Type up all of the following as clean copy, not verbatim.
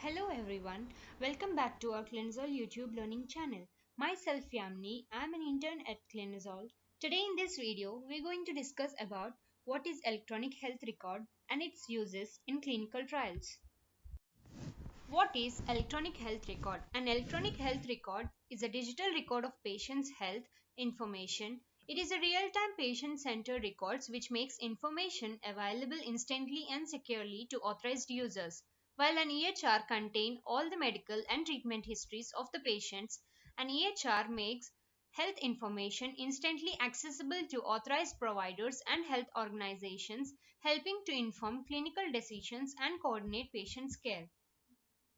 Hello everyone, welcome back to our Clinosol YouTube learning channel. Myself Yamni, I am an intern at Clinosol. Today in this video, we are going to discuss about what is electronic health record and its uses in clinical trials. What is electronic health record? An electronic health record is a digital record of patient's health information. It is a real-time patient-centered records which makes information available instantly and securely to authorized users. While an EHR contains all the medical and treatment histories of the patients, an EHR makes health information instantly accessible to authorized providers and health organizations, helping to inform clinical decisions and coordinate patients' care.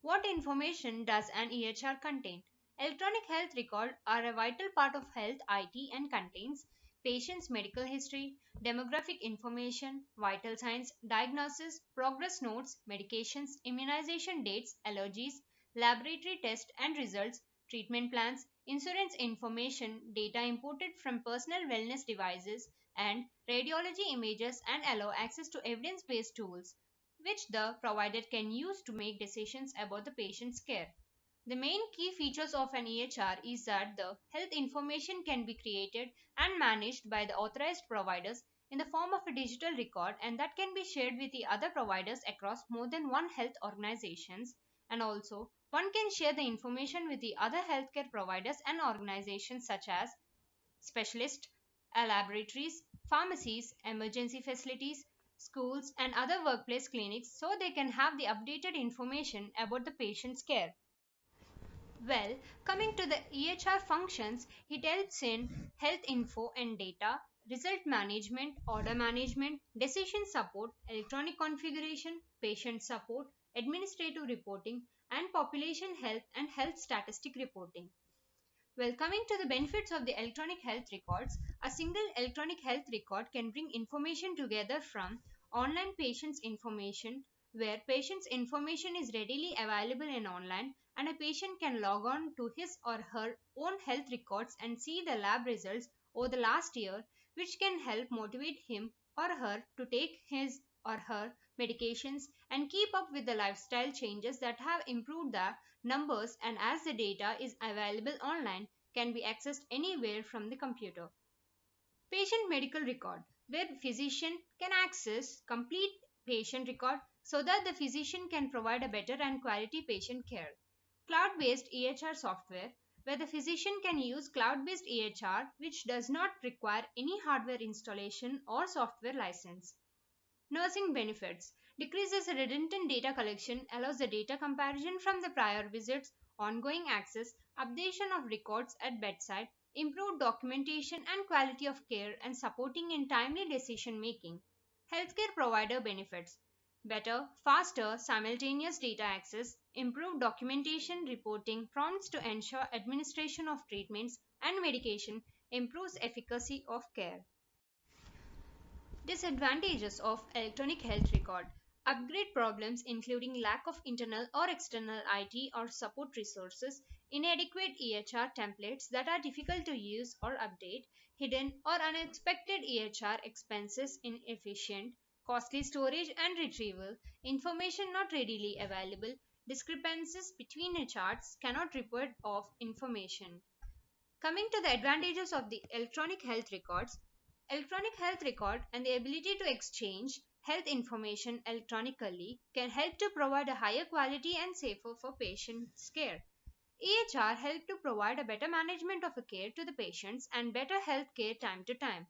What information does an EHR contain? Electronic health records are a vital part of health IT and contains patient's medical history, demographic information, vital signs, diagnosis, progress notes, medications, immunization dates, allergies, laboratory tests and results, treatment plans, insurance information, data imported from personal wellness devices, and radiology images and allow access to evidence-based tools which the provider can use to make decisions about the patient's care. The main key features of an EHR is that the health information can be created and managed by the authorized providers in the form of a digital record, and that can be shared with the other providers across more than one health organizations, and also one can share the information with the other healthcare providers and organizations such as specialists, laboratories, pharmacies, emergency facilities, schools, and other workplace clinics so they can have the updated information about the patient's care. Well, coming to the EHR functions, it helps in health info and data, result management, order management, decision support, electronic configuration, patient support, administrative reporting, and population health and health statistic reporting. Well, coming to the benefits of the electronic health records, a single electronic health record can bring information together from online patient's information, where patient's information is readily available in online, and a patient can log on to his or her own health records and see the lab results over the last year, which can help motivate him or her to take his or her medications and keep up with the lifestyle changes that have improved the numbers, and as the data is available online can be accessed anywhere from the computer. Patient medical record, where physician can access complete patient record so that the physician can provide a better and quality patient care. Cloud based EHR software, where the physician can use cloud based EHR which does not require any hardware installation or software license. Nursing benefits, decreases redundant data collection, allows the data comparison from the prior visits, ongoing access, updation of records at bedside, improved documentation and quality of care, and supporting in timely decision making. Healthcare provider benefits, better, faster, simultaneous data access, improved documentation reporting, prompts to ensure administration of treatments and medication, improves efficacy of care. Disadvantages of electronic health record. Upgrade problems including lack of internal or external IT or support resources, inadequate EHR templates that are difficult to use or update, hidden or unexpected EHR expenses, inefficient, costly storage and retrieval, information not readily available, discrepancies between charts, cannot report of information. Coming to the advantages of the electronic health records, electronic health record and the ability to exchange health information electronically can help to provide a higher quality and safer for patients' care. EHR help to provide a better management of a care to the patients and better health care time to time.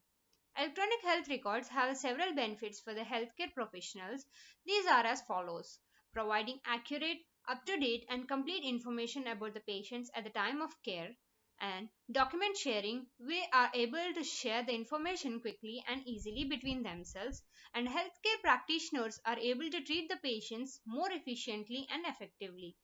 Electronic health records have several benefits for the healthcare professionals. These are as follows: providing accurate, up to date, and complete information about the patients at the time of care, and document sharing. We are able to share the information quickly and easily between themselves, and healthcare practitioners are able to treat the patients more efficiently and effectively,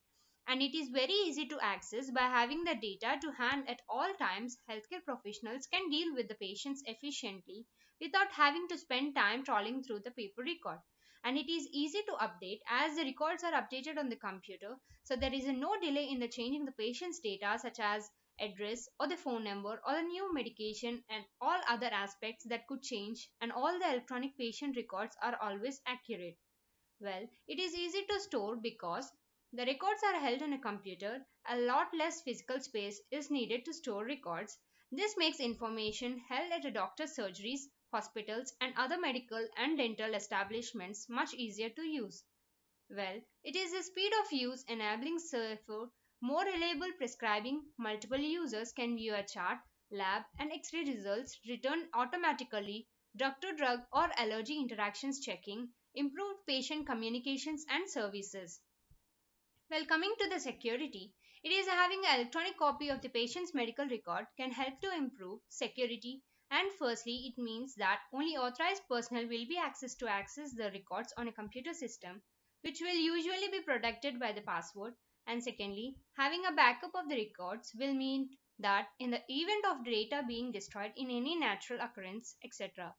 and it is very easy to access by having the data to hand at all times. Healthcare professionals can deal with the patients efficiently without having to spend time trawling through the paper record, and it is easy to update as the records are updated on the computer, so there is no delay in the changing the patient's data such as address or the phone number or the new medication and all other aspects that could change, and all the electronic patient records are always accurate. Well, it is easy to store because The records are held on a computer. A lot less physical space is needed to store records. This makes information held at a doctor's surgeries, hospitals, and other medical and dental establishments much easier to use. Well, it is the speed of use enabling safer, more reliable prescribing. Multiple users can view a chart, lab, and X-ray results returned automatically, drug-to-drug or allergy interactions checking, improved patient communications and services. Well, coming to the security, it is having an electronic copy of the patient's medical record can help to improve security. And firstly, it means that only authorized personnel will be access the records on a computer system, which will usually be protected by the password. And secondly, having a backup of the records will mean that in the event of data being destroyed in any natural occurrence, etc.,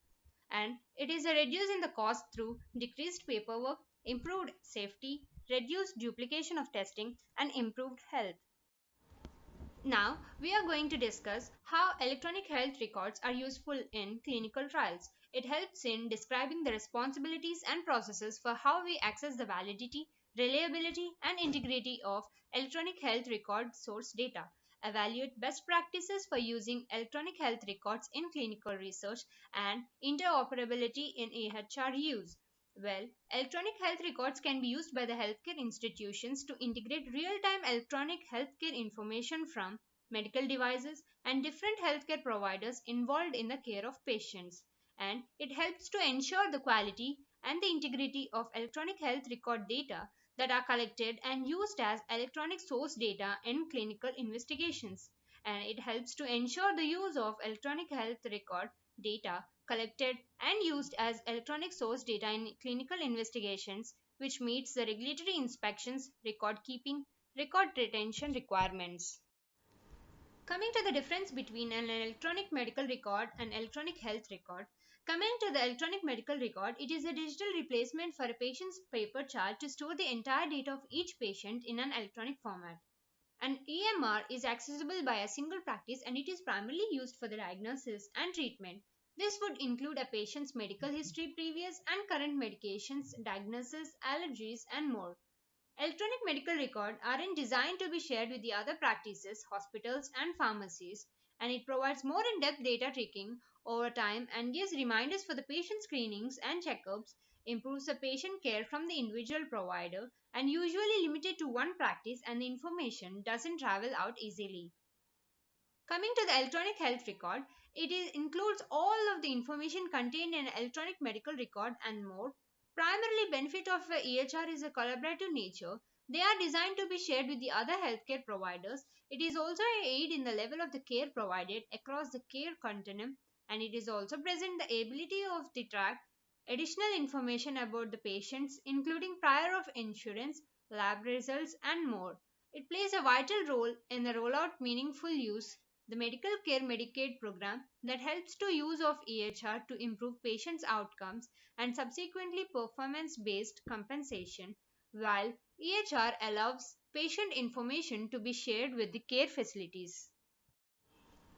and it is a reduce in the cost through decreased paperwork, improved safety, reduced duplication of testing, and improved health. Now, we are going to discuss how electronic health records are useful in clinical trials. It helps in describing the responsibilities and processes for how we access the validity, reliability, and integrity of electronic health record source data. Evaluate best practices for using electronic health records in clinical research and interoperability in EHR use. Well, electronic health records can be used by the healthcare institutions to integrate real time electronic healthcare information from medical devices and different healthcare providers involved in the care of patients. And it helps to ensure the quality and the integrity of electronic health record data that are collected and used as electronic source data in clinical investigations. And it helps to ensure the use of electronic health record data collected and used as electronic source data in clinical investigations, which meets the regulatory inspections, record keeping, record retention requirements. Coming to the difference between an electronic medical record and electronic health record. Coming to the electronic medical record, it is a digital replacement for a patient's paper chart to store the entire data of each patient in an electronic format. An EMR is accessible by a single practice and it is primarily used for the diagnosis and treatment. This would include a patient's medical history, previous and current medications, diagnosis, allergies, and more. Electronic medical records aren't designed to be shared with the other practices, hospitals, and pharmacies, and it provides more in depth data tracking over time and gives reminders for the patient screenings and checkups, improves the patient care from the individual provider, and usually limited to one practice, and the information doesn't travel out easily. Coming to the electronic health record, includes all of the information contained in an electronic medical record and more. Primarily benefit of a EHR is a collaborative nature. They are designed to be shared with the other healthcare providers. It is also an aid in the level of the care provided across the care continuum, and it is also present the ability of the track additional information about the patients, including prior of insurance, lab results, and more. It plays a vital role in the rollout meaningful use the medical care Medicaid program that helps to use of EHR to improve patients' outcomes and subsequently performance based compensation, while EHR allows patient information to be shared with the care facilities.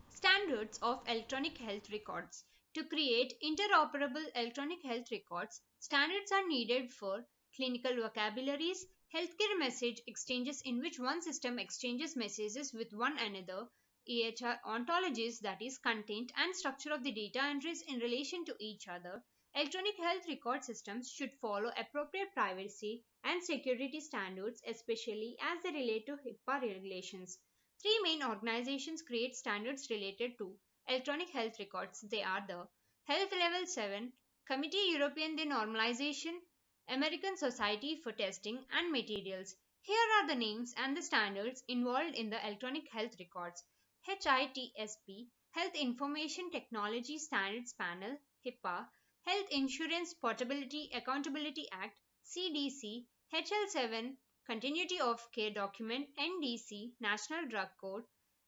Standards of electronic health records. To create interoperable electronic health records, standards are needed for clinical vocabularies, healthcare message exchanges in which one system exchanges messages with one another, EHR ontologies that is content and structure of the data entries in relation to each other. Electronic health record systems should follow appropriate privacy and security standards, especially as they relate to HIPAA regulations. Three main organizations create standards related to electronic health records. They are the Health Level 7, Committee European de Normalization, American Society for Testing and Materials. Here are the names and the standards involved in the electronic health records. HITSP, Health Information Technology Standards Panel, HIPAA, Health Insurance Portability Accountability Act, CDC, HL7, Continuity of Care Document, NDC, National Drug Code,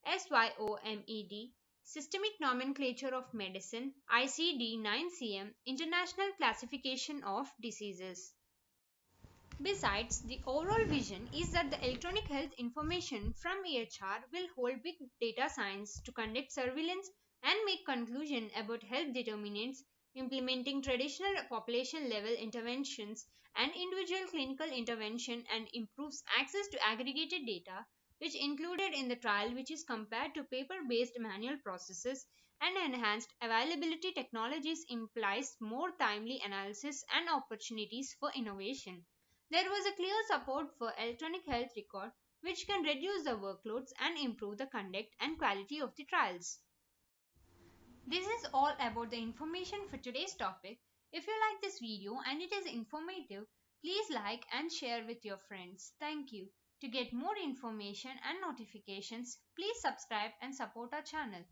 SYOMED, Systemic Nomenclature of Medicine, ICD 9CM, International Classification of Diseases. Besides, the overall vision is that the electronic health information from EHR will hold big data science to conduct surveillance and make conclusion about health determinants, implementing traditional population level interventions and individual clinical intervention and improves access to aggregated data, which included in the trial, which is compared to paper-based manual processes, and enhanced availability technologies implies more timely analysis and opportunities for innovation. There was a clear support for electronic health record, which can reduce the workloads and improve the conduct and quality of the trials. This is all about the information for today's topic. If you like this video and it is informative, please like and share with your friends. Thank you. To get more information and notifications, please subscribe and support our channel.